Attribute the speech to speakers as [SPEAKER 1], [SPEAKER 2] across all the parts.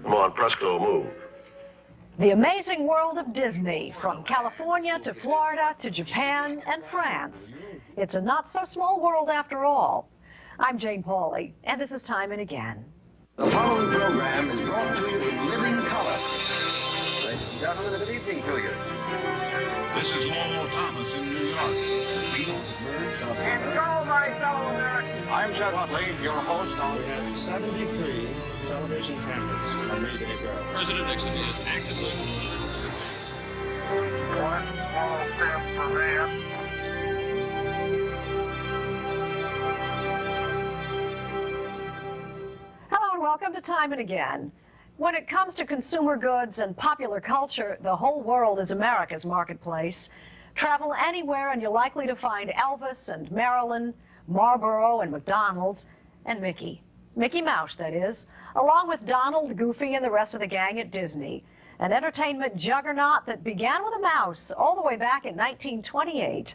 [SPEAKER 1] Come on, Fresco, move.
[SPEAKER 2] The amazing world of Disney, from California to Florida to Japan and France. It's a not-so-small world after all. I'm Jane Pauley, and this is Time and Again.
[SPEAKER 3] The following program is brought to you in living color. Ladies and gentlemen, good evening to you.
[SPEAKER 4] This is Lowell Thomas in New York. The Beatles emerged on
[SPEAKER 3] And go, my fellow Americans! I'm Chet Utley, your host on...
[SPEAKER 5] We have 73 television cameras on me today, girl.
[SPEAKER 4] President Nixon is actively...
[SPEAKER 3] One small step for man.
[SPEAKER 2] Hello and welcome to Time and Again. When it comes to consumer goods and popular culture, the whole world is America's marketplace. Travel anywhere and you're likely to find Elvis and Marilyn, Marlboro and McDonald's, and Mickey. Mickey Mouse, that is, along with Donald, Goofy, and the rest of the gang at Disney. An entertainment juggernaut that began with a mouse all the way back in 1928.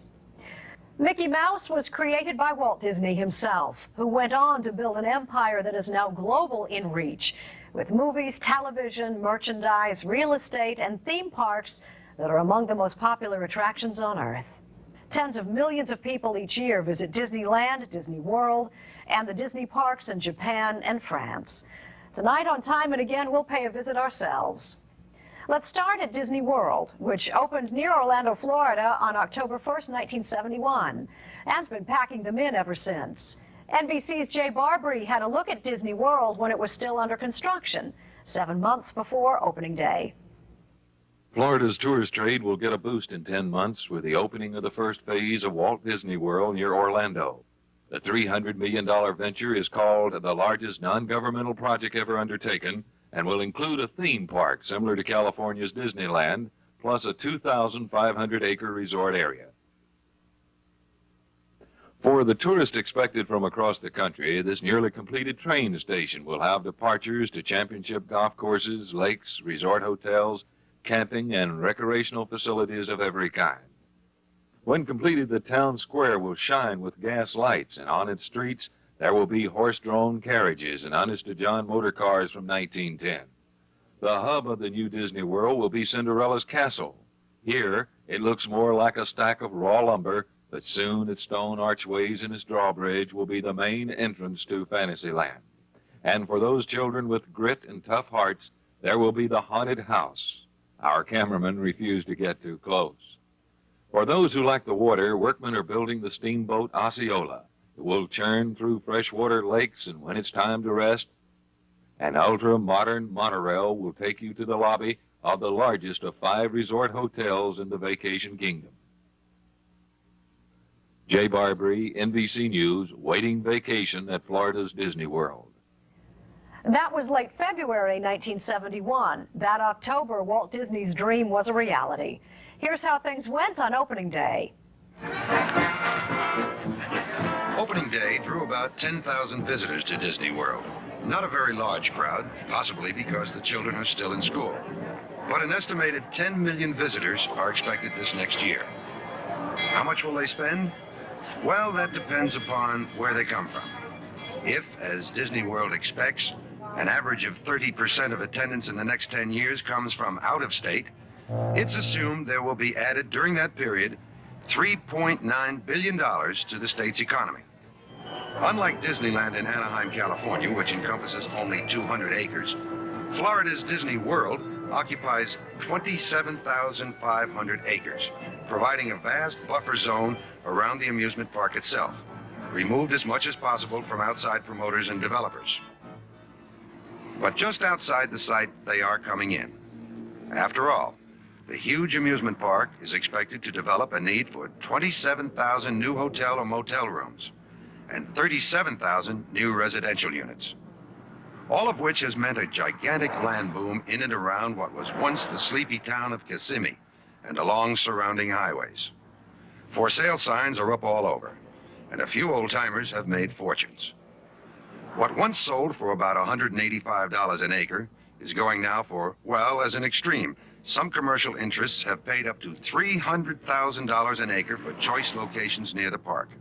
[SPEAKER 2] Mickey Mouse was created by Walt Disney himself, who went on to build an empire that is now global in reach, with movies, television, merchandise, real estate, and theme parks that are among the most popular attractions on Earth. Tens of millions of people each year visit Disneyland, Disney World, and the Disney parks in Japan and France. Tonight on Time and Again, we'll pay a visit ourselves. Let's start at Disney World, which opened near Orlando, Florida on October 1st, 1971, and's been packing them in ever since. NBC's Jay Barbary had a look at Disney World when it was still under construction, 7 months before opening day.
[SPEAKER 6] Florida's tourist trade will get a boost in 10 months with the opening of the first phase of Walt Disney World near Orlando. The $300 million venture is called the largest non-governmental project ever undertaken and will include a theme park similar to California's Disneyland, plus a 2,500-acre resort area. For the tourists expected from across the country, this nearly completed train station will have departures to championship golf courses, lakes, resort hotels, camping, and recreational facilities of every kind. When completed, the town square will shine with gas lights, and on its streets there will be horse-drawn carriages and honest-to-John motor cars from 1910. The hub of the new Disney World will be Cinderella's castle. Here, it looks more like a stack of raw lumber, but soon its stone archways and its drawbridge will be the main entrance to Fantasyland. And for those children with grit and tough hearts, there will be the haunted house. Our cameraman refused to get too close. For those who like the water, workmen are building the steamboat Osceola. It will churn through freshwater lakes, and when it's time to rest, an ultra-modern monorail will take you to the lobby of the largest of 5 resort hotels in the vacation kingdom. Jay Barbary, NBC News, waiting vacation at Florida's Disney World.
[SPEAKER 2] That was late February 1971. That October, Walt Disney's dream was a reality. Here's how things went on opening day.
[SPEAKER 7] Opening day drew about 10,000 visitors to Disney World. Not a very large crowd, possibly because the children are still in school. But an estimated 10 million visitors are expected this next year. How much will they spend? Well, that depends upon where they come from. If, as Disney World expects, an average of 30% of attendance in the next 10 years comes from out of state, it's assumed there will be added during that period $3.9 billion to the state's economy. Unlike Disneyland in Anaheim, California, which encompasses only 200 acres, Florida's Disney World occupies 27,500 acres, providing a vast buffer zone around the amusement park itself, removed as much as possible from outside promoters and developers. But just outside the site, they are coming in. After all, the huge amusement park is expected to develop a need for 27,000 new hotel or motel rooms and 37,000 new residential units, all of which has meant a gigantic land boom in and around what was once the sleepy town of Kissimmee and along surrounding highways. For sale signs are up all over, and a few old-timers have made fortunes. What once sold for about $185 an acre is going now for, well, as an extreme, some commercial interests have paid up to $300,000 an acre for choice locations near the park.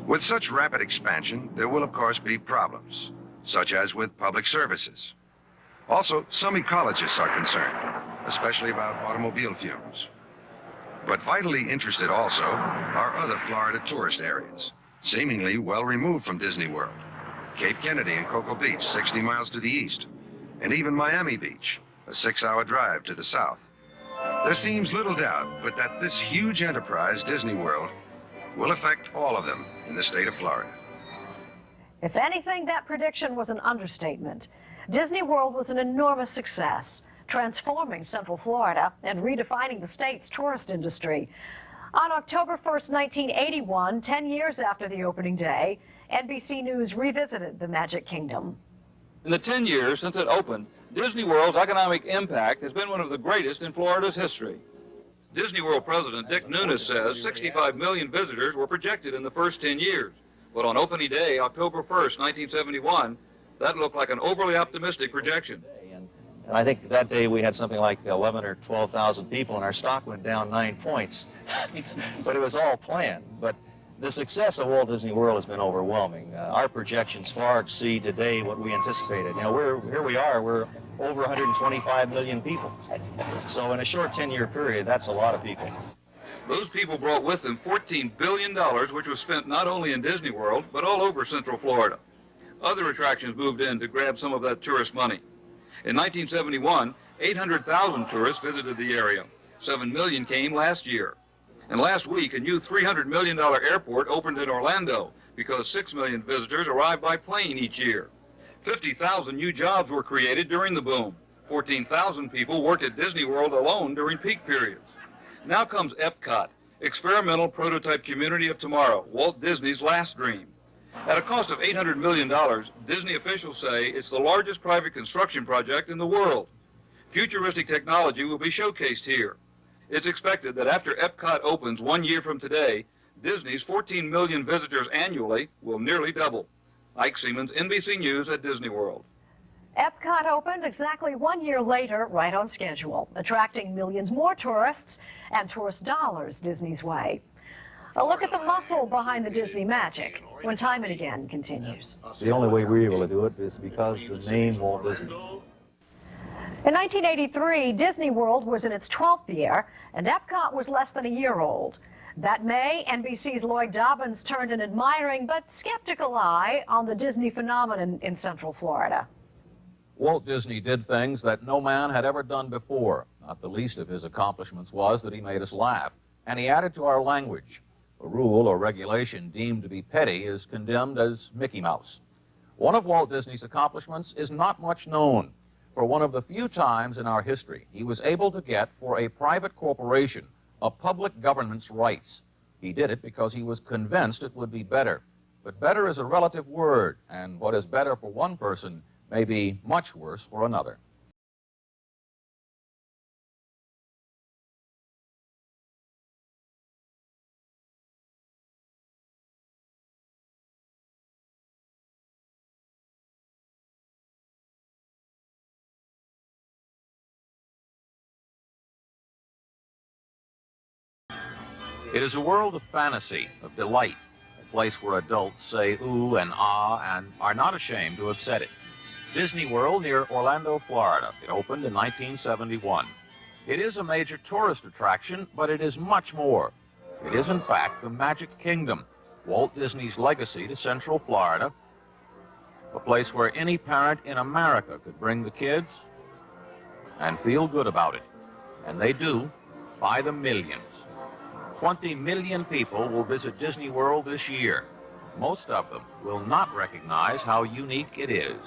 [SPEAKER 7] With such rapid expansion, there will of course be problems, such as with public services. Also, some ecologists are concerned, especially about automobile fumes. But vitally interested also are other Florida tourist areas, seemingly well removed from Disney World. Cape Kennedy and Cocoa Beach, 60 miles to the east, and even Miami Beach, a 6-hour drive to the south. There seems little doubt but that this huge enterprise, Disney World, will affect all of them in the state of Florida.
[SPEAKER 2] If anything, that prediction was an understatement. Disney World was an enormous success, transforming Central Florida and redefining the state's tourist industry. On October 1st, 1981, 10 years after the opening day, NBC News revisited the Magic Kingdom.
[SPEAKER 1] In the 10 years since it opened, Disney World's economic impact has been one of the greatest in Florida's history. Disney World President Dick Nunes says 65 million visitors were projected in the first 10 years. But on opening day, October 1st, 1971, that looked like an overly optimistic projection.
[SPEAKER 8] And I think that day we had something like 11 or 12,000 people, and our stock went down 9 points. But it was all planned. But the success of Walt Disney World has been overwhelming. Our projections far exceed today what we anticipated. You know, here we are, we're over 125 million people. So in a short 10-year period, that's a lot of people.
[SPEAKER 1] Those people brought with them $14 billion, which was spent not only in Disney World, but all over Central Florida. Other attractions moved in to grab some of that tourist money. In 1971, 800,000 tourists visited the area. 7 million came last year. And last week, a new $300 million airport opened in Orlando because 6 million visitors arrive by plane each year. 50,000 new jobs were created during the boom. 14,000 people worked at Disney World alone during peak periods. Now comes EPCOT, Experimental Prototype Community of Tomorrow, Walt Disney's last dream. At a cost of $800 million, Disney officials say it's the largest private construction project in the world. Futuristic technology will be showcased here. It's expected that after EPCOT opens 1 year from today, Disney's 14 million visitors annually will nearly double. Ike Siemens, NBC News at Disney World.
[SPEAKER 2] EPCOT opened exactly 1 year later, right on schedule, attracting millions more tourists and tourist dollars Disney's way. A look at the muscle behind the Disney magic when Time and Again continues.
[SPEAKER 8] The only way we're able to do it is because the name Walt Disney.
[SPEAKER 2] In 1983, Disney World was in its 12th year, and EPCOT was less than a year old. That May, NBC's Lloyd Dobbins turned an admiring but skeptical eye on the Disney phenomenon in Central Florida.
[SPEAKER 9] Walt Disney did things that no man had ever done before. Not the least of his accomplishments was that he made us laugh, and he added to our language. A rule or regulation deemed to be petty is condemned as Mickey Mouse. One of Walt Disney's accomplishments is not much known. For one of the few times in our history, he was able to get for a private corporation a public government's rights. He did it because he was convinced it would be better. But better is a relative word, and what is better for one person may be much worse for another. It is a world of fantasy, of delight, a place where adults say ooh and ah and are not ashamed to have said it. Disney World near Orlando, Florida. It opened in 1971. It is a major tourist attraction, but it is much more. It is, in fact, the Magic Kingdom, Walt Disney's legacy to Central Florida, a place where any parent in America could bring the kids and feel good about it. And they do, by the millions. 20 million people will visit Disney World this year. Most of them will not recognize how unique it is.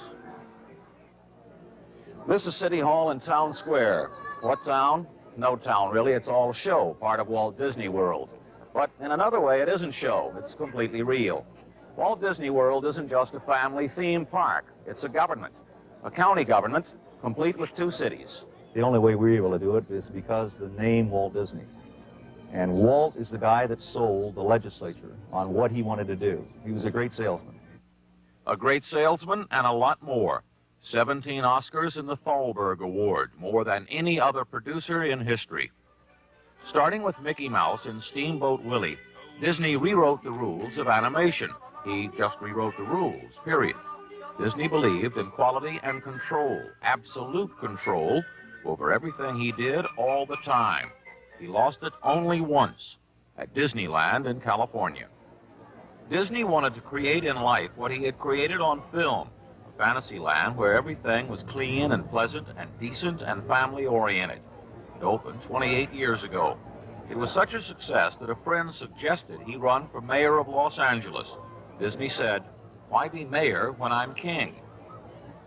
[SPEAKER 9] This is City Hall in Town Square. What town? No town, really. It's all show, part of Walt Disney World. But in another way, it isn't show. It's completely real. Walt Disney World isn't just a family theme park. It's a government, a county government, complete with 2 cities.
[SPEAKER 8] The only way we're able to do it is because the name Walt Disney. And Walt is the guy that sold the legislature on what he wanted to do. He was a great salesman.
[SPEAKER 9] A great salesman and a lot more. 17 Oscars and the Thalberg Award, more than any other producer in history. Starting with Mickey Mouse and Steamboat Willie, Disney rewrote the rules of animation. He just rewrote the rules, period. Disney believed in quality and control, absolute control, over everything he did all the time. He lost it only once, at Disneyland in California. Disney wanted to create in life what he had created on film, a fantasy land where everything was clean and pleasant and decent and family-oriented. It opened 28 years ago. It was such a success that a friend suggested he run for mayor of Los Angeles. Disney said, "Why be mayor when I'm king?"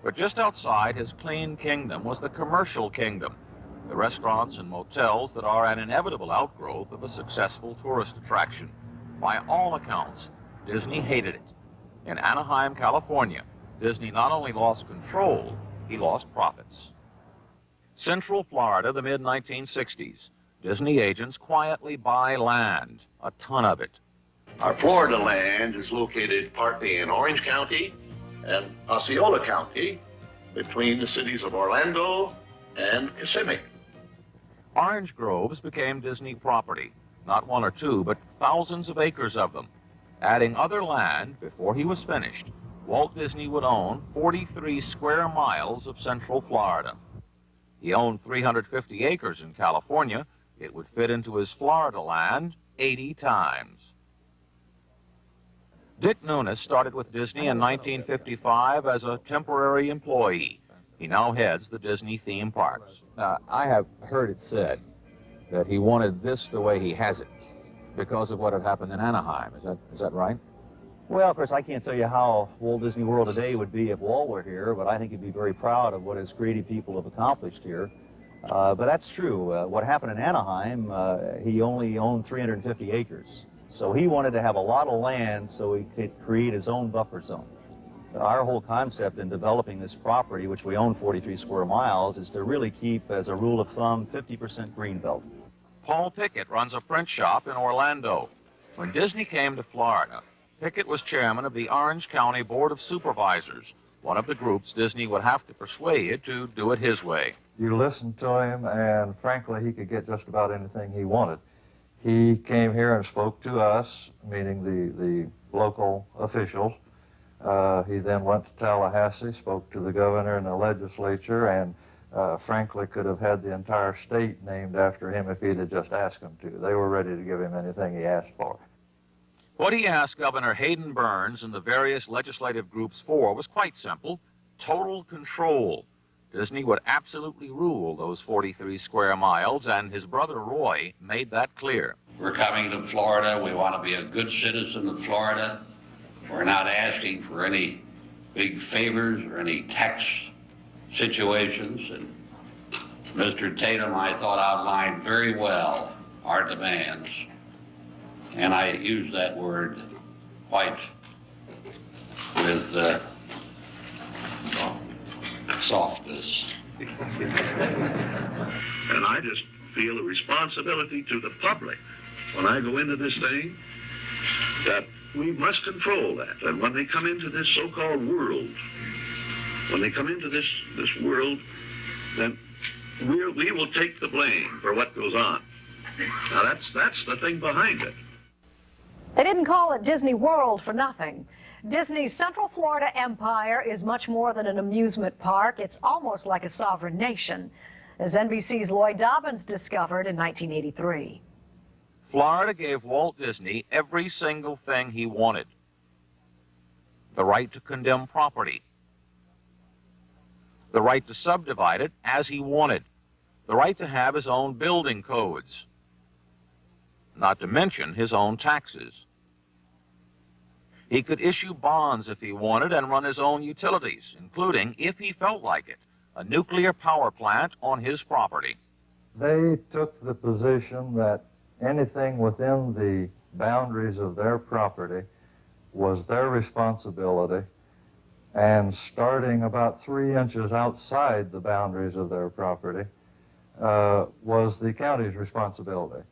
[SPEAKER 9] But just outside his clean kingdom was the commercial kingdom, the restaurants and motels that are an inevitable outgrowth of a successful tourist attraction. By all accounts, Disney hated it. In Anaheim, California, Disney not only lost control, he lost profits. Central Florida, the mid-1960s. Disney agents quietly buy land, a ton of it.
[SPEAKER 10] Our Florida land is located partly in Orange County and Osceola County, between the cities of Orlando and Kissimmee.
[SPEAKER 9] Orange groves became Disney property, not one or two, but thousands of acres of them. Adding other land before he was finished, Walt Disney would own 43 square miles of Central Florida. He owned 350 acres in California. It would fit into his Florida land 80 times. Dick Nunes started with Disney in 1955 as a temporary employee. He now heads the Disney theme parks.
[SPEAKER 11] I have heard it said that he wanted this the way he has it because of what had happened in Anaheim. Is that right?
[SPEAKER 8] Well, of course, I can't tell you how Walt Disney World today would be if Walt were here, but I think he'd be very proud of what his creative people have accomplished here. But that's true. What happened in Anaheim, he only owned 350 acres. So he wanted to have a lot of land so he could create his own buffer zone. Our whole concept in developing this property, which we own 43 square miles, is to really keep, as a rule of thumb, 50% greenbelt.
[SPEAKER 9] Paul Pickett runs a print shop in Orlando. When Disney came to Florida, Pickett was chairman of the Orange County Board of Supervisors, one of the groups Disney would have to persuade to do it his way.
[SPEAKER 12] You listened to him, and frankly, he could get just about anything he wanted. He came here and spoke to us, meaning the local officials. He then went to Tallahassee, spoke to the governor and the legislature, and frankly could have had the entire state named after him if he'd have just asked them to. They were ready to give him anything he asked for.
[SPEAKER 9] What he asked Governor Hayden Burns and the various legislative groups for was quite simple: total control. Disney would absolutely rule those 43 square miles, and his brother Roy made that clear.
[SPEAKER 13] We're coming to Florida. We want to be a good citizen of Florida. We're not asking for any big favors or any tax situations. And Mr. Tatum, I thought, outlined very well our demands. And I use that word quite with softness.
[SPEAKER 10] And I just feel a responsibility to the public when I go into this thing that we must control that. And when they come into this so-called world, when they come into this world, then we will take the blame for what goes on. Now that's the thing behind it.
[SPEAKER 2] They didn't call it Disney World for nothing. Disney's Central Florida empire is much more than an amusement park. It's almost like a sovereign nation, as NBC's Lloyd Dobbins discovered in 1983.
[SPEAKER 9] Florida gave Walt Disney every single thing he wanted. The right to condemn property, the right to subdivide it as he wanted, the right to have his own building codes, not to mention his own taxes. He could issue bonds if he wanted and run his own utilities, including, if he felt like it, a nuclear power plant on his property.
[SPEAKER 12] They took the position that anything within the boundaries of their property was their responsibility, and starting about 3 inches outside the boundaries of their property was the county's responsibility.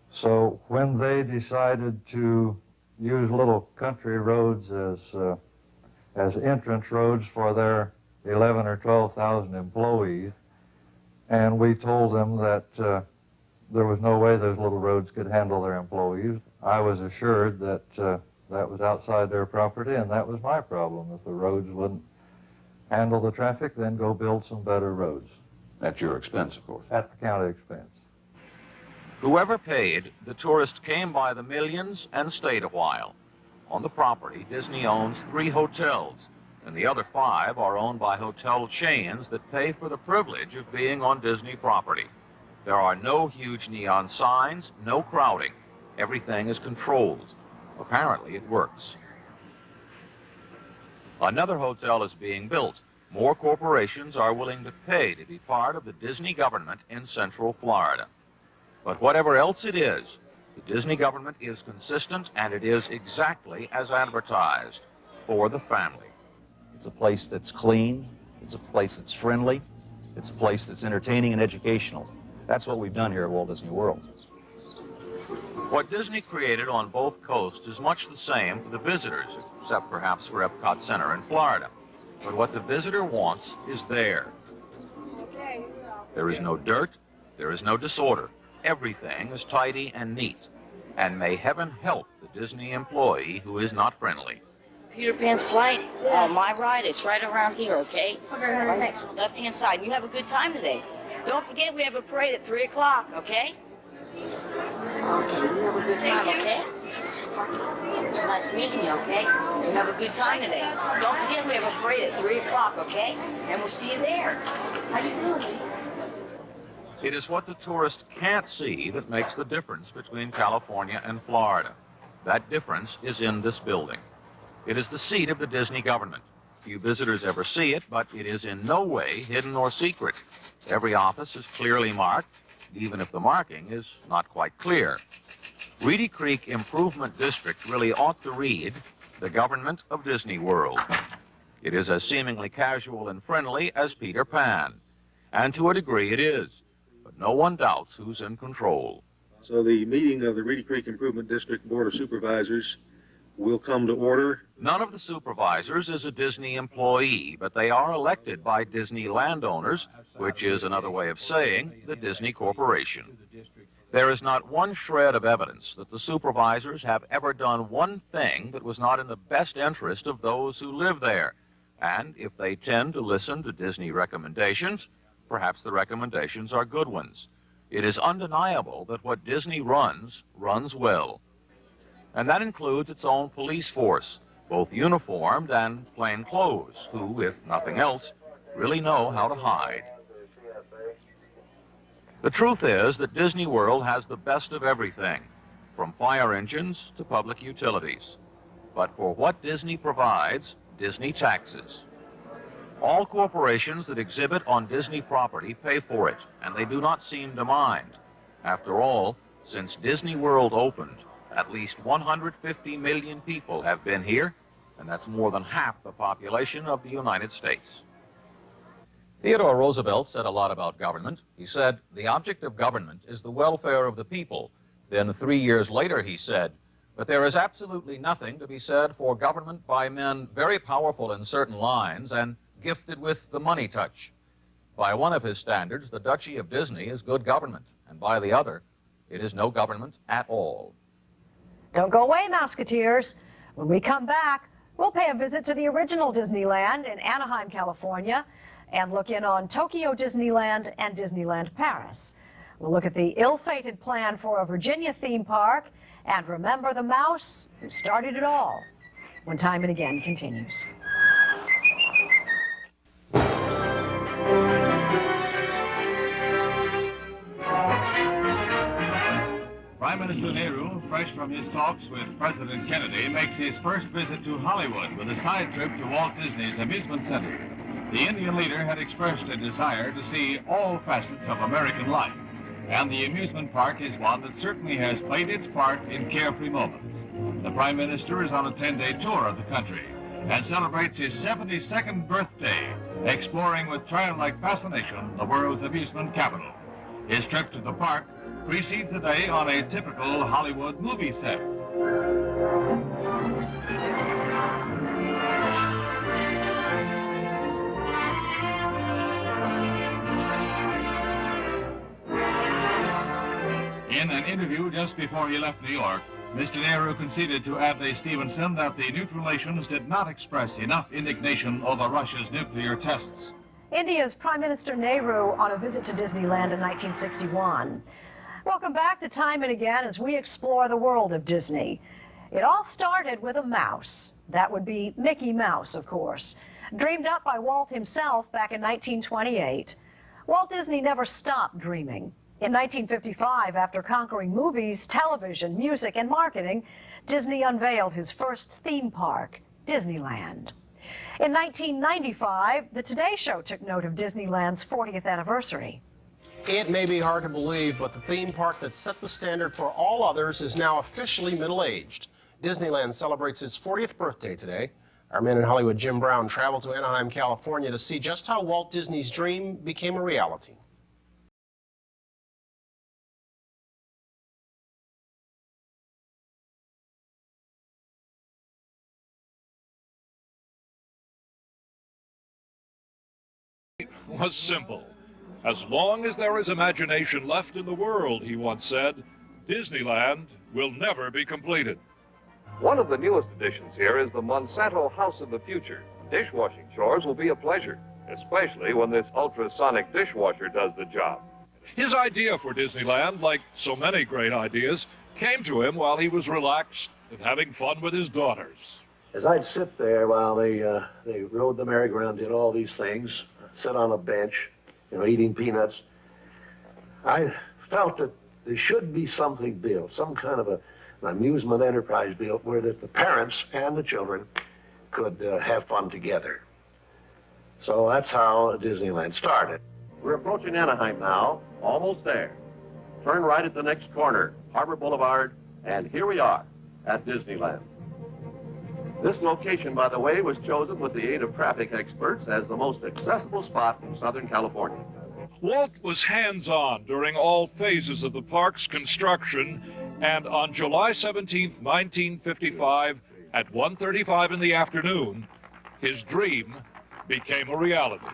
[SPEAKER 12] So when they decided to use little country roads as entrance roads for their 11 or 12,000 employees, and we told them that there was no way those little roads could handle their employees, I was assured that That was outside their property, and that was my problem. If the roads wouldn't handle the traffic, then go build some better roads.
[SPEAKER 11] At your expense, of course.
[SPEAKER 12] At the county expense.
[SPEAKER 9] Whoever paid, the tourist came by the millions and stayed a while. On the property, Disney owns 3 hotels, and the other 5 are owned by hotel chains that pay for the privilege of being on Disney property. There are no huge neon signs, no crowding. Everything is controlled. Apparently, it works. Another hotel is being built. More corporations are willing to pay to be part of the Disney government in Central Florida. But whatever else it is, the Disney government is consistent, and it is exactly as advertised, for the family.
[SPEAKER 8] It's a place that's clean, it's a place that's friendly, it's a place that's entertaining and educational. That's what we've done here at Walt Disney World.
[SPEAKER 9] What Disney created on both coasts is much the same for the visitors, except perhaps for EPCOT Center in Florida. But what the visitor wants is there. There is no dirt, there is no disorder. Everything is tidy and neat. And may heaven help the Disney employee who is not friendly.
[SPEAKER 14] Peter Pan's flight, on my ride, it's right around here, okay? Right next to the left-hand side. You have a good time today. Don't forget we have a parade at 3 o'clock, okay? Okay, you have a good time, okay? It's nice meeting you, okay? You have a good time today. Don't forget we have a parade at 3 o'clock, okay? And we'll see you there. How you doing?
[SPEAKER 9] It is what the tourist can't see that makes the difference between California and Florida. That difference is in this building. It is the seat of the Disney government. Few visitors ever see it, but it is in no way hidden or secret. Every office is clearly marked, even if the marking is not quite clear. Reedy Creek Improvement District really ought to read, the Government of Disney World. It is as seemingly casual and friendly as Peter Pan, and to a degree it is, but no one doubts who's in control.
[SPEAKER 5] So the meeting of the Reedy Creek Improvement District Board of Supervisors will come to order.
[SPEAKER 9] None of the supervisors is a Disney employee, but they are elected by Disney landowners, which is another way of saying the Disney Corporation. There is not one shred of evidence that the supervisors have ever done one thing that was not in the best interest of those who live there. And if they tend to listen to Disney recommendations, perhaps the recommendations are good ones. It is undeniable that what Disney runs well. And that includes its own police force, both uniformed and plain clothes, who, if nothing else, really know how to hide. The truth is that Disney World has the best of everything, from fire engines to public utilities. But for what Disney provides, Disney taxes. All corporations that exhibit on Disney property pay for it, and they do not seem to mind. After all, since Disney World opened, at least 150 million people have been here, and that's more than half the population of the United States.
[SPEAKER 11] Theodore Roosevelt said a lot about government. He said, the object of government is the welfare of the people. Then 3 years later he said, but there is absolutely nothing to be said for government by men very powerful in certain lines and gifted with the money touch. By one of his standards, the Duchy of Disney is good government, and by the other, it is no government at all.
[SPEAKER 2] Don't go away, Mouseketeers. When we come back, we'll pay a visit to the original Disneyland in Anaheim, California, and look in on Tokyo Disneyland and Disneyland Paris. We'll look at the ill-fated plan for a Virginia theme park and remember the mouse who started it all. When Time and Again continues.
[SPEAKER 4] Prime Minister Nehru, fresh from his talks with President Kennedy, makes his first visit to Hollywood with a side trip to Walt Disney's Amusement Center. The Indian leader had expressed a desire to see all facets of American life, and the amusement park is one that certainly has played its part in carefree moments. The Prime Minister is on a 10-day tour of the country and celebrates his 72nd birthday, exploring with childlike fascination the world's amusement capital. His trip to the park precedes a day on a typical Hollywood movie set. In an interview just before he left New York, Mr. Nehru conceded to Adlai Stevenson that the Neutral Relations did not express enough indignation over Russia's nuclear tests.
[SPEAKER 2] India's Prime Minister Nehru on a visit to Disneyland in 1961. Welcome back to Time and Again as we explore the world of Disney. It all started with a mouse. That would be Mickey Mouse, of course. Dreamed up by Walt himself back in 1928. Walt Disney never stopped dreaming. In 1955, after conquering movies, television, music, and marketing, Disney unveiled his first theme park, Disneyland. In 1995, The Today Show took note of Disneyland's 40th anniversary.
[SPEAKER 15] It may be hard to believe, but the theme park that set the standard for all others is now officially middle-aged. Disneyland celebrates its 40th birthday today. Our man in Hollywood, Jim Brown, traveled to Anaheim, California to see just how Walt Disney's dream became a reality.
[SPEAKER 16] Was simple. As long as there is imagination left in the world, he once said, Disneyland will never be completed.
[SPEAKER 17] One of the newest additions here is the Monsanto House of the Future. Dishwashing chores will be a pleasure, especially when this ultrasonic dishwasher does the job.
[SPEAKER 16] His idea for Disneyland, like so many great ideas, came to him while he was relaxed and having fun with his daughters.
[SPEAKER 18] As I'd sit there while they rode the merry-go-round, did all these things, sit on a bench, eating peanuts, I felt that there should be something built, some kind of an amusement enterprise built where that the parents and the children could have fun together. So that's how Disneyland started.
[SPEAKER 19] We're approaching Anaheim now, almost there. Turn right at the next corner, Harbor Boulevard, and here we are at Disneyland. This location, by the way, was chosen with the aid of traffic experts as the most accessible spot in Southern California.
[SPEAKER 16] Walt was hands-on during all phases of the park's construction, and on July 17, 1955, at 1:35 in the afternoon, his dream became a reality.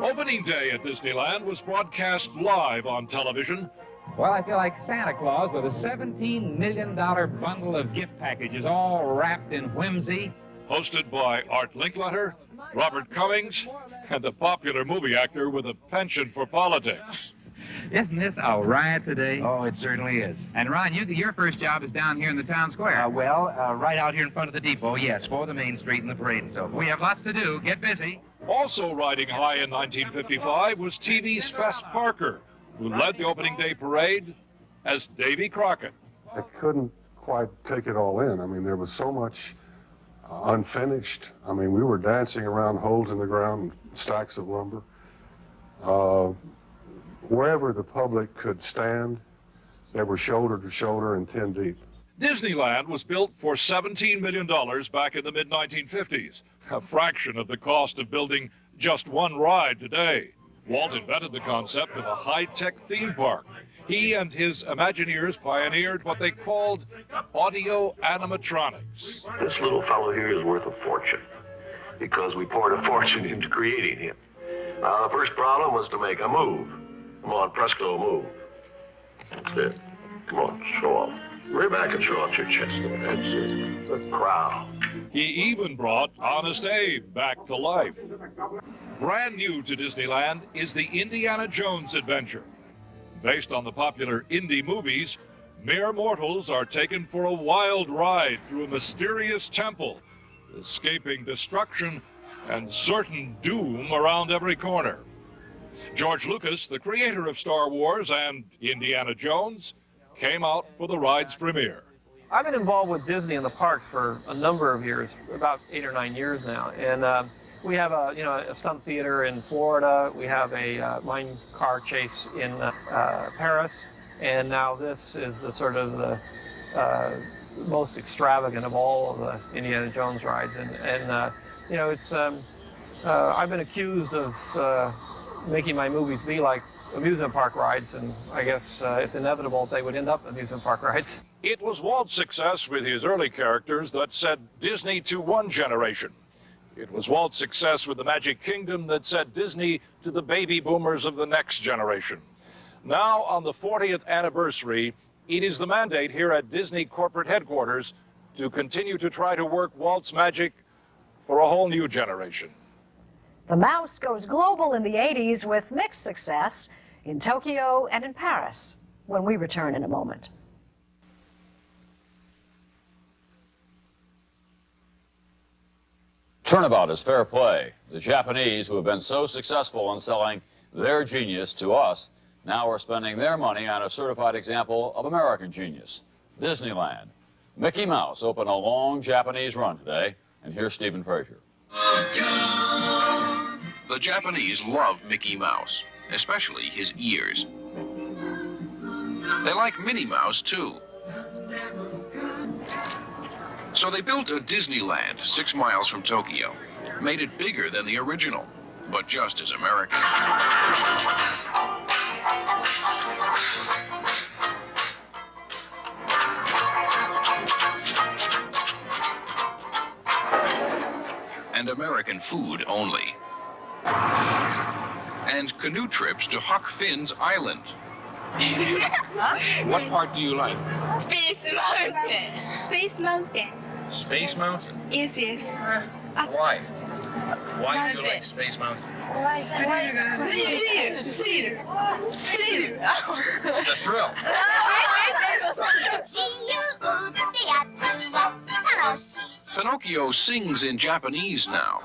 [SPEAKER 16] Opening day at Disneyland was broadcast live on television.
[SPEAKER 20] Well, I feel like Santa Claus with a $17 million bundle of gift packages all wrapped in whimsy.
[SPEAKER 16] Hosted by Art Linkletter, Robert Cummings, and a popular movie actor with a penchant for politics.
[SPEAKER 20] Isn't this a riot today? Oh, it certainly is. And Ron, your first job is down here in the town square. Right out here in front of the depot, yes, for the main street and the parade and so forth. We have lots to do. Get busy.
[SPEAKER 16] Also riding high in 1955 was TV's Fess Parker, who led the opening day parade as Davy Crockett.
[SPEAKER 21] I couldn't quite take it all in. I mean, there was so much unfinished. I mean, we were dancing around holes in the ground, stacks of lumber. Wherever the public could stand, they were shoulder to shoulder and 10 deep.
[SPEAKER 16] Disneyland was built for $17 million back in the mid-1950s, a fraction of the cost of building just one ride today. Walt invented the concept of a high-tech theme park. He and his Imagineers pioneered what they called audio animatronics.
[SPEAKER 19] This little fellow here is worth a fortune because we poured a fortune into creating him. The first problem was to make a move. Come on, Presto, move. That's it. Come on, show off. Way back and show off your chest. That's it. That's proud.
[SPEAKER 16] He even brought Honest Abe back to life. Brand new to Disneyland is the Indiana Jones adventure. Based on the popular indie movies, mere mortals are taken for a wild ride through a mysterious temple, escaping destruction and certain doom around every corner. George Lucas, the creator of Star Wars and Indiana Jones, came out for the ride's premiere.
[SPEAKER 22] I've been involved with Disney in the parks for a number of years, about 8 or 9 years now, and we have a stunt theater in Florida. We have a mine car chase in Paris, and now this is the sort of the most extravagant of all of the Indiana Jones rides, and it's I've been accused of making my movies be like amusement park rides, and I guess it's inevitable they would end up amusement park rides.
[SPEAKER 16] It was Walt's success with his early characters that set Disney to one generation. It was Walt's success with the Magic Kingdom that set Disney to the baby boomers of the next generation. Now, on the 40th anniversary, it is the mandate here at Disney corporate headquarters to continue to try to work Walt's magic for a whole new generation.
[SPEAKER 2] The mouse goes global in the 80s with mixed success in Tokyo and in Paris, when we return in a moment.
[SPEAKER 3] Turnabout is fair play. The Japanese, who have been so successful in selling their genius to us, now are spending their money on a certified example of American genius, Disneyland. Mickey Mouse opened a long Japanese run today, and here's Stephen Frazier.
[SPEAKER 6] The Japanese love Mickey Mouse, especially his ears. They like Minnie Mouse, too. So they built a Disneyland 6 miles from Tokyo, made it bigger than the original, but just as American. And American food only. And canoe trips to Huck Finn's Island. What part do you like?
[SPEAKER 23] Space Mountain. Space Mountain.
[SPEAKER 6] Space Mountain?
[SPEAKER 23] Yes, yes.
[SPEAKER 6] Why? Why do you like Space Mountain? It's a thrill. Pinocchio sings in Japanese now,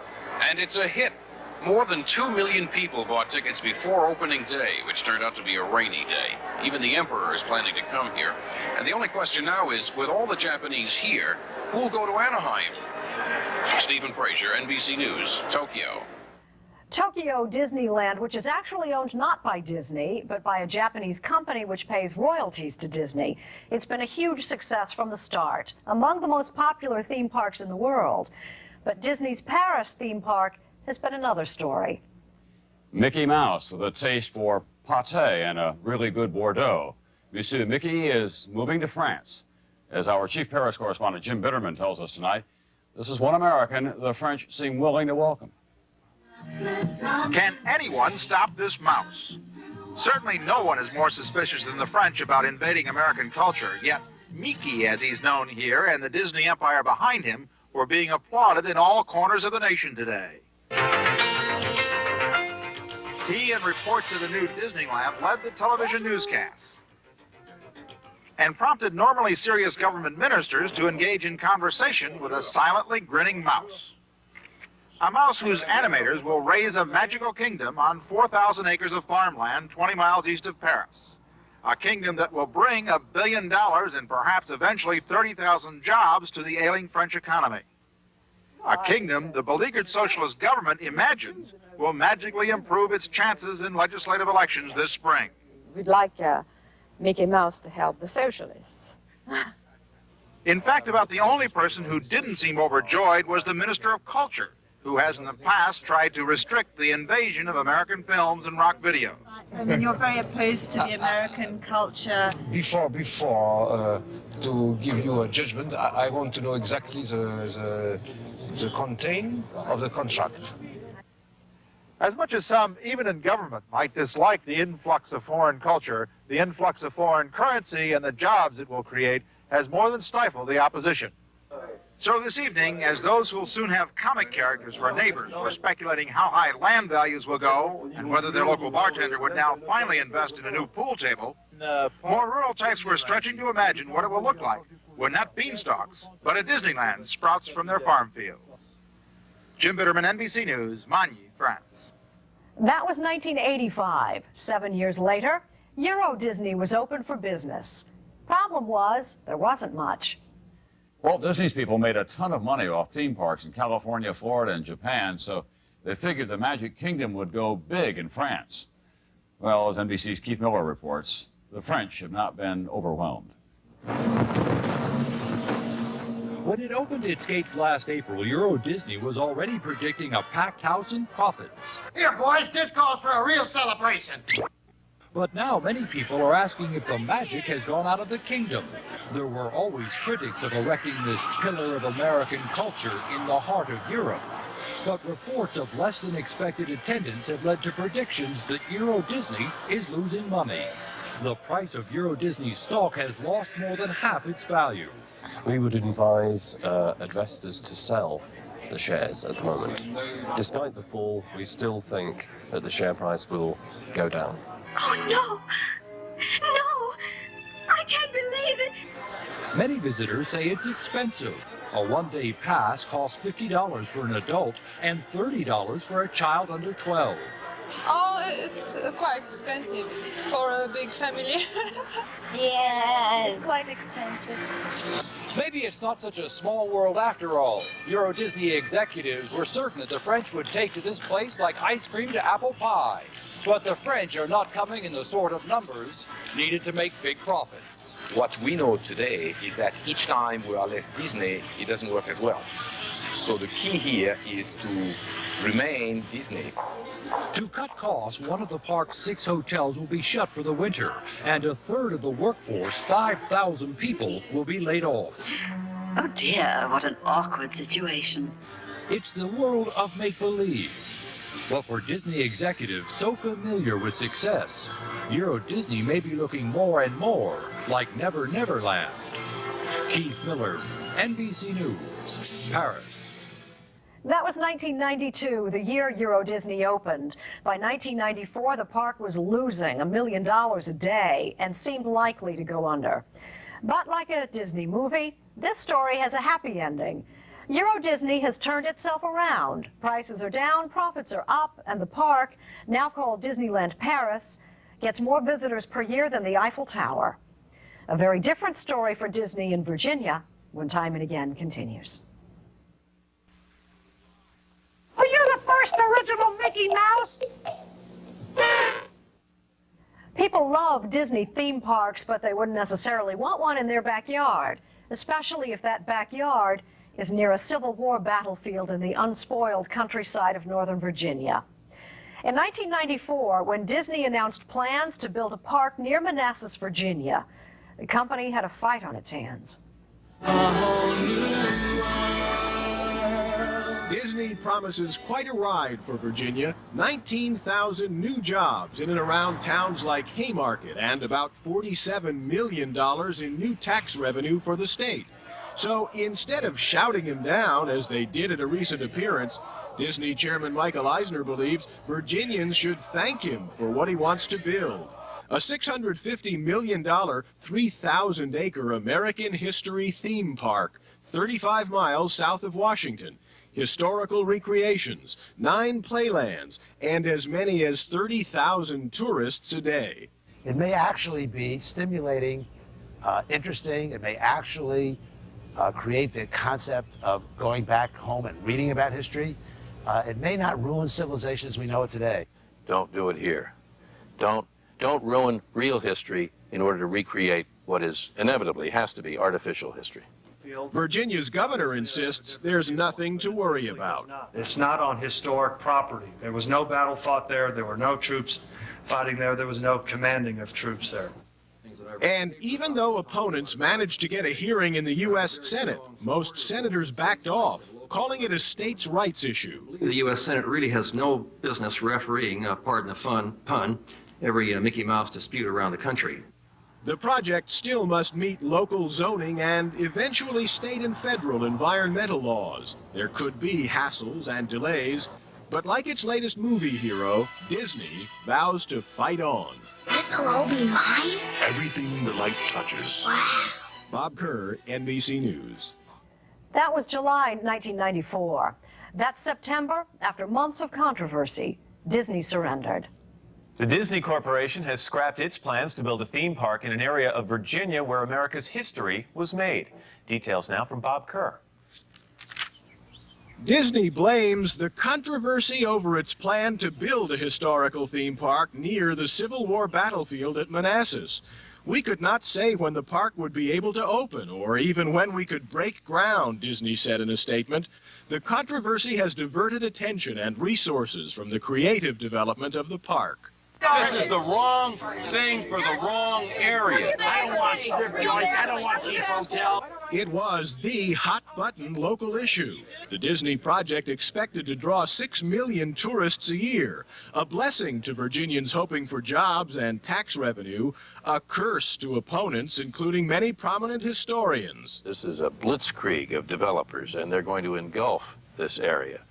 [SPEAKER 6] and it's a hit. More than 2 million people bought tickets before opening day, which turned out to be a rainy day. Even the emperor is planning to come here. And the only question now is, with all the Japanese here, who will go to Anaheim? Stephen Frazier, NBC News, Tokyo.
[SPEAKER 2] Tokyo Disneyland, which is actually owned not by Disney, but by a Japanese company which pays royalties to Disney. It's been a huge success from the start, among the most popular theme parks in the world. But Disney's Paris theme park has been another story.
[SPEAKER 3] Mickey Mouse with a taste for pâté and a really good Bordeaux. Monsieur Mickey is moving to France. As our chief Paris correspondent Jim Bitterman tells us tonight, this is one American the French seem willing to welcome.
[SPEAKER 24] Can anyone stop this mouse? Certainly no one is more suspicious than the French about invading American culture, yet Mickey, as he's known here, and the Disney empire behind him were being applauded in all corners of the nation today. He and reports of the new Disneyland led the television newscasts and prompted normally serious government ministers to engage in conversation with a silently grinning mouse. A mouse whose animators will raise a magical kingdom on 4,000 acres of farmland 20 miles east of Paris. A kingdom that will bring $1 billion and perhaps eventually 30,000 jobs to the ailing French economy. A kingdom the beleaguered socialist government imagines will magically improve its chances in legislative elections this spring.
[SPEAKER 25] We'd like Mickey Mouse to help the socialists.
[SPEAKER 24] In fact, about the only person who didn't seem overjoyed was the Minister of Culture, who has in the past tried to restrict the invasion of American films and rock videos.
[SPEAKER 26] And you're very opposed to the American culture.
[SPEAKER 27] Before to give you a judgment, I want to know exactly the content of the contract.
[SPEAKER 24] As much as some, even in government, might dislike the influx of foreign culture, the influx of foreign currency and the jobs it will create has more than stifled the opposition. So this evening, as those who will soon have comic characters for neighbors were speculating how high land values will go and whether their local bartender would now finally invest in a new pool table, more rural types were stretching to imagine what it will look like when not beanstalks, but a Disneyland sprouts from their farm fields. Jim Bitterman, NBC News, Magny, France.
[SPEAKER 2] That was 1985. 7 years later, EuroDisney was open for business. Problem was, there wasn't much.
[SPEAKER 3] Walt Disney's people made a ton of money off theme parks in California, Florida, and Japan, so they figured the Magic Kingdom would go big in France. Well, as NBC's Keith Miller reports, the French have not been overwhelmed.
[SPEAKER 28] When it opened its gates last April, EuroDisney was already predicting a packed house and profits.
[SPEAKER 29] Here, boys, this calls for a real celebration.
[SPEAKER 28] But now many people are asking if the magic has gone out of the kingdom. There were always critics of erecting this pillar of American culture in the heart of Europe. But reports of less than expected attendance have led to predictions that EuroDisney is losing money. The price of EuroDisney's stock has lost more than half its value.
[SPEAKER 1] We would advise investors to sell the shares at the moment. Despite the fall, we still think that the share price will go down.
[SPEAKER 23] Oh, no! No! I can't believe it!
[SPEAKER 28] Many visitors say it's expensive. A one-day pass costs $50 for an adult and $30 for a child under 12.
[SPEAKER 5] Oh, it's quite expensive for a big family.
[SPEAKER 23] Yes, it's quite expensive.
[SPEAKER 28] Maybe it's not such a small world after all. EuroDisney executives were certain that the French would take to this place like ice cream to apple pie. But the French are not coming in the sort of numbers needed to make big profits.
[SPEAKER 7] What we know today is that each time we are less Disney, it doesn't work as well. So the key here is to remain Disney.
[SPEAKER 28] To cut costs, one of the park's 6 hotels will be shut for the winter, and a third of the workforce, 5,000 people, will be laid off.
[SPEAKER 8] Oh dear, what an awkward situation.
[SPEAKER 28] It's the world of make-believe. But for Disney executives so familiar with success, EuroDisney may be looking more and more like Never Never Land. Keith Miller, NBC News, Paris.
[SPEAKER 2] That was 1992, the year EuroDisney opened. By 1994, the park was losing $1 million a day and seemed likely to go under. But like a Disney movie, this story has a happy ending. EuroDisney has turned itself around. Prices are down, profits are up, and the park, now called Disneyland Paris, gets more visitors per year than the Eiffel Tower. A very different story for Disney in Virginia when Time and Again continues.
[SPEAKER 23] Are you the first original Mickey Mouse?
[SPEAKER 2] People love Disney theme parks, but they wouldn't necessarily want one in their backyard, especially if that backyard is near a Civil War battlefield in the unspoiled countryside of Northern Virginia. In 1994, when Disney announced plans to build a park near Manassas, Virginia, the company had a fight on its hands.
[SPEAKER 10] Disney promises quite a ride for Virginia. 19,000 new jobs in and around towns like Haymarket and about $47 million in new tax revenue for the state. So instead of shouting him down, as they did at a recent appearance, Disney Chairman Michael Eisner believes Virginians should thank him for what he wants to build. A $650 million, 3,000-acre American history theme park, 35 miles south of Washington. Historical recreations, 9 playlands, and as many as 30,000 tourists a day.
[SPEAKER 12] It may actually be stimulating, interesting. It may actually create the concept of going back home and reading about history. It may not ruin civilization as we know it today.
[SPEAKER 7] Don't do it here. Don't ruin real history in order to recreate what is inevitably has to be artificial history.
[SPEAKER 10] Virginia's governor insists there's nothing to worry about.
[SPEAKER 13] It's not on historic property. There was no battle fought there. There were no troops fighting there. There was no commanding of troops there.
[SPEAKER 10] And even though opponents managed to get a hearing in the U.S. Senate, most senators backed off, calling it a states' rights issue.
[SPEAKER 14] The U.S. Senate really has no business refereeing, pardon the pun, every Mickey Mouse dispute around the country.
[SPEAKER 10] The project still must meet local zoning and eventually state and federal environmental laws. There could be hassles and delays, but like its latest movie hero, Disney vows to fight on.
[SPEAKER 23] This'll all be mine?
[SPEAKER 10] Everything the light touches.
[SPEAKER 23] Wow.
[SPEAKER 10] Bob Kerr, NBC News.
[SPEAKER 2] That was July 1994. That September, after months of controversy, Disney surrendered.
[SPEAKER 29] The Disney Corporation has scrapped its plans to build a theme park in an area of Virginia where America's history was made. Details now from Bob Kerr.
[SPEAKER 10] Disney blames the controversy over its plan to build a historical theme park near the Civil War battlefield at Manassas. We could not say when the park would be able to open or even when we could break ground, Disney said in a statement. The controversy has diverted attention and resources from the creative development of the park.
[SPEAKER 4] This is the wrong thing for the wrong area. I don't want strip joints. I don't want cheap hotels.
[SPEAKER 10] It was the hot-button local issue. The Disney project expected to draw 6 million tourists a year, a blessing to Virginians hoping for jobs and tax revenue, a curse to opponents, including many prominent historians.
[SPEAKER 9] This is a blitzkrieg of developers, and they're going to engulf this area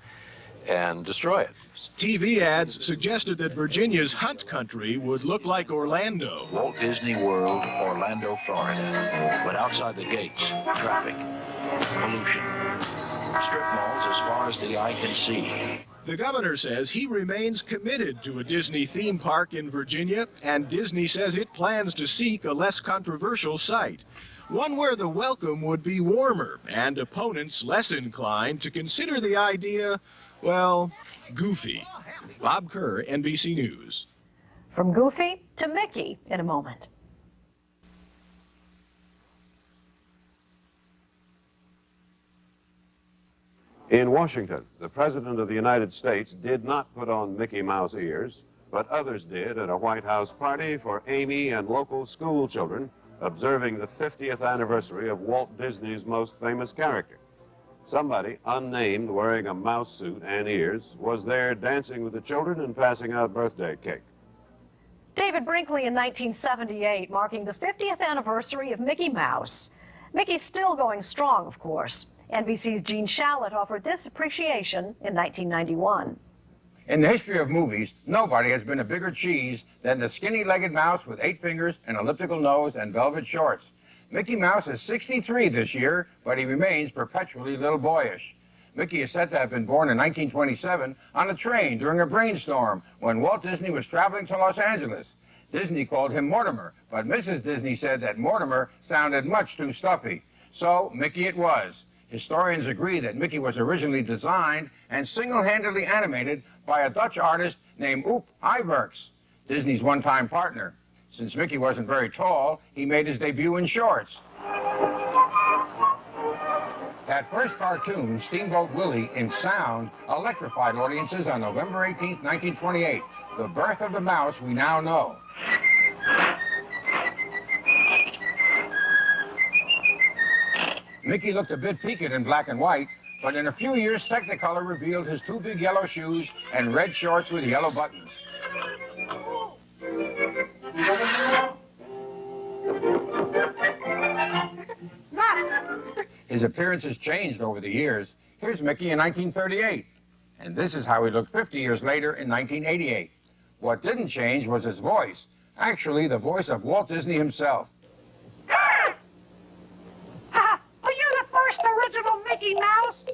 [SPEAKER 9] and destroy it.
[SPEAKER 10] TV ads suggested that Virginia's hunt country would look like Orlando.
[SPEAKER 4] Walt Disney World, Orlando, Florida. But outside the gates, traffic, pollution, strip malls as far as the eye can see.
[SPEAKER 10] The governor says he remains committed to a Disney theme park in Virginia, and Disney says it plans to seek a less controversial site. One where the welcome would be warmer and opponents less inclined to consider the idea, well, goofy. Bob Kerr, NBC News.
[SPEAKER 2] From Goofy to Mickey in a moment.
[SPEAKER 11] In Washington, the President of the United States did not put on Mickey Mouse ears, but others did at a White House party for Amy and local school children observing the 50th anniversary of Walt Disney's most famous character. Somebody, unnamed, wearing a mouse suit and ears, was there dancing with the children and passing out birthday cake.
[SPEAKER 2] David Brinkley in 1978, marking the 50th anniversary of Mickey Mouse. Mickey's still going strong, of course. NBC's Gene Shalit offered this appreciation in 1991.
[SPEAKER 15] In the history of movies, nobody has been a bigger cheese than the skinny-legged mouse with 8 fingers, an elliptical nose, and velvet shorts. Mickey Mouse is 63 this year, but he remains perpetually little boyish. Mickey is said to have been born in 1927 on a train during a brainstorm when Walt Disney was traveling to Los Angeles. Disney called him Mortimer, but Mrs. Disney said that Mortimer sounded much too stuffy. So Mickey it was. Historians agree that Mickey was originally designed and single-handedly animated by a Dutch artist named Oop Iwerks, Disney's one-time partner. Since Mickey wasn't very tall, he made his debut in shorts. That first cartoon, Steamboat Willie, in sound, electrified audiences on November 18, 1928, the birth of the mouse we now know. Mickey looked a bit peaked in black and white, but in a few years, Technicolor revealed his 2 big yellow shoes and red shorts with yellow buttons. His appearance has changed over the years. Here's Mickey in 1938, and this is how he looked 50 years later in 1988. What didn't change was his voice, actually the voice of Walt Disney himself.
[SPEAKER 23] Are you the first original Mickey Mouse?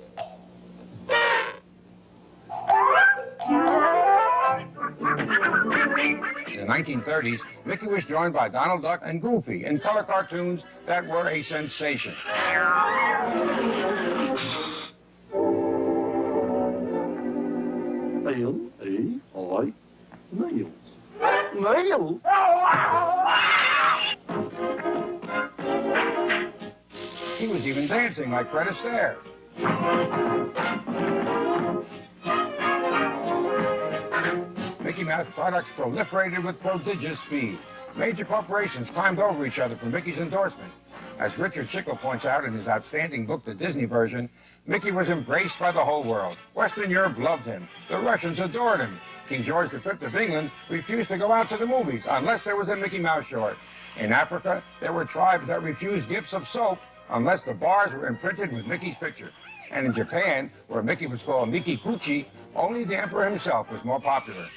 [SPEAKER 15] In the 1930s, Mickey was joined by Donald Duck and Goofy in color cartoons that were a sensation.
[SPEAKER 23] L-A-I, nails. Nails?
[SPEAKER 15] He was even dancing like Fred Astaire. Mickey Mouse products proliferated with prodigious speed. Major corporations climbed over each other for Mickey's endorsement. As Richard Schickel points out in his outstanding book, The Disney Version, Mickey was embraced by the whole world. Western Europe loved him. The Russians adored him. King George V of England refused to go out to the movies unless there was a Mickey Mouse short. In Africa, there were tribes that refused gifts of soap unless the bars were imprinted with Mickey's picture. And in Japan, where Mickey was called Miki Kuchi, only the emperor himself was more popular.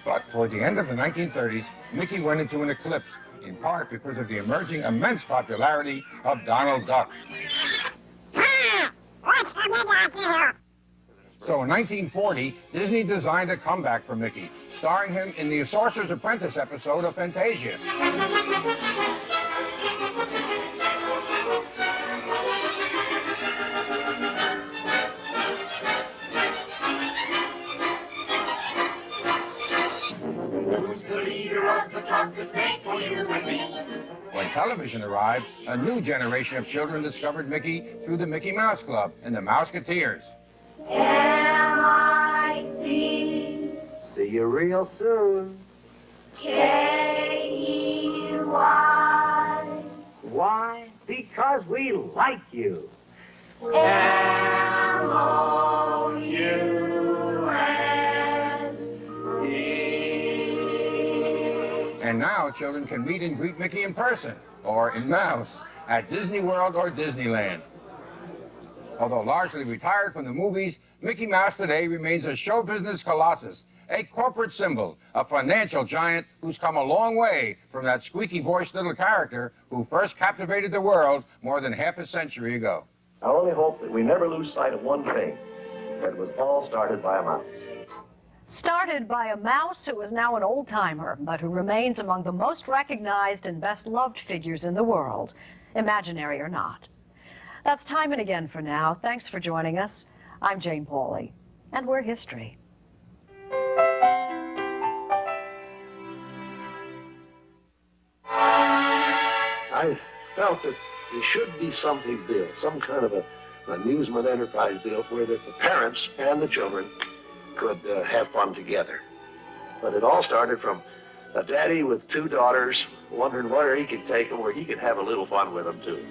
[SPEAKER 15] But toward the end of the 1930s, Mickey went into an eclipse, in part because of the emerging immense popularity of Donald Duck. So in 1940, Disney designed a comeback for Mickey, starring him in the Sorcerer's Apprentice episode of Fantasia. When television arrived, a new generation of children discovered Mickey through the Mickey Mouse Club and the Mouseketeers.
[SPEAKER 23] M-I-C.
[SPEAKER 6] See you real soon.
[SPEAKER 23] K-E-Y.
[SPEAKER 6] Why? Because we like you.
[SPEAKER 23] M-O-U-S-E.
[SPEAKER 15] And now children can meet and greet Mickey in person, or in Mouse, at Disney World or Disneyland. Although largely retired from the movies, Mickey Mouse today remains a show business colossus, a corporate symbol, a financial giant who's come a long way from that squeaky-voiced little character who first captivated the world more than half a century ago.
[SPEAKER 6] I only hope that we never lose sight of one thing, that it was all started by a mouse.
[SPEAKER 2] Started by a mouse who is now an old-timer, but who remains among the most recognized and best-loved figures in the world, imaginary or not. That's time and again for now. Thanks for joining us. I'm Jane Pauley, and we're history.
[SPEAKER 16] I felt that there should be something built, some kind of an amusement enterprise built where the parents and the children could have fun together. But it all started from a daddy with two daughters wondering where he could take them, where he could have a little fun with them too.